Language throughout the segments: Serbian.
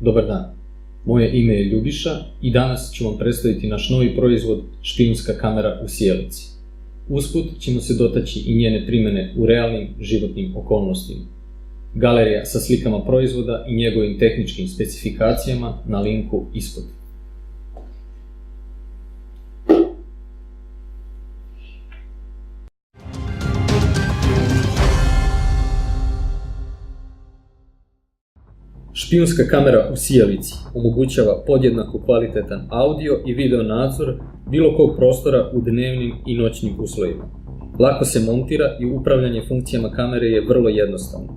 Dobar dan, moje ime je Ljubiša i danas ću vam predstaviti naš novi proizvod špijunska kamera u sijalici. Usput ćemo se dotaći i njene primjene u realnim životnim okolnostima. Galerija sa slikama proizvoda i njegovim tehničkim specifikacijama na linku ispod. Špijunska kamera u sijalici omogućava podjednako kvalitetan audio i video nadzor bilo kog prostora u dnevnim i noćnim uslovima. Lako se montira i upravljanje funkcijama kamere je vrlo jednostavno.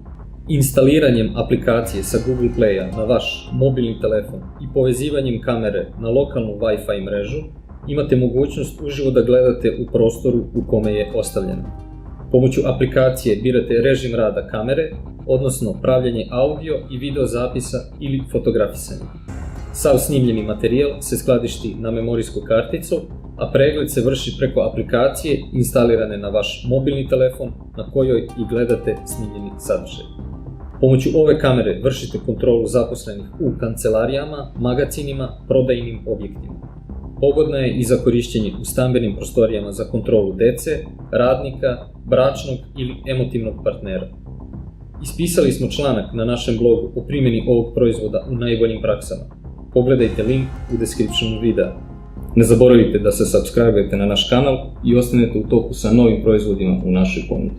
Instaliranjem aplikacije sa Google Playa na vaš mobilni telefon i povezivanjem kamere na lokalnu Wi-Fi mrežu imate mogućnost uživo da gledate u prostoru u kome je ostavljena. Pomoću aplikacije birate režim rada kamere, odnosno pravljenje audio i video zapisa ili fotografisanje. Sav snimljeni materijal se skladišti na memorijsku karticu, a pregled se vrši preko aplikacije instalirane na vaš mobilni telefon na kojoj i gledate snimljeni sadržaj. Pomoću ove kamere vršite kontrolu zaposlenih u kancelarijama, magacinima, prodajnim objektima. Pogodna je i za korišćenje u stambenim prostorijama za kontrolu dece, radnika, bračnog ili emotivnog partnera. Ispisali smo članak na našem blogu o primjeni ovog proizvoda u najboljim praksama. Pogledajte link u descriptionu videa. Ne zaboravite da se subscribe-ujete na naš kanal i ostanete u toku sa novim proizvodima u našoj ponudi.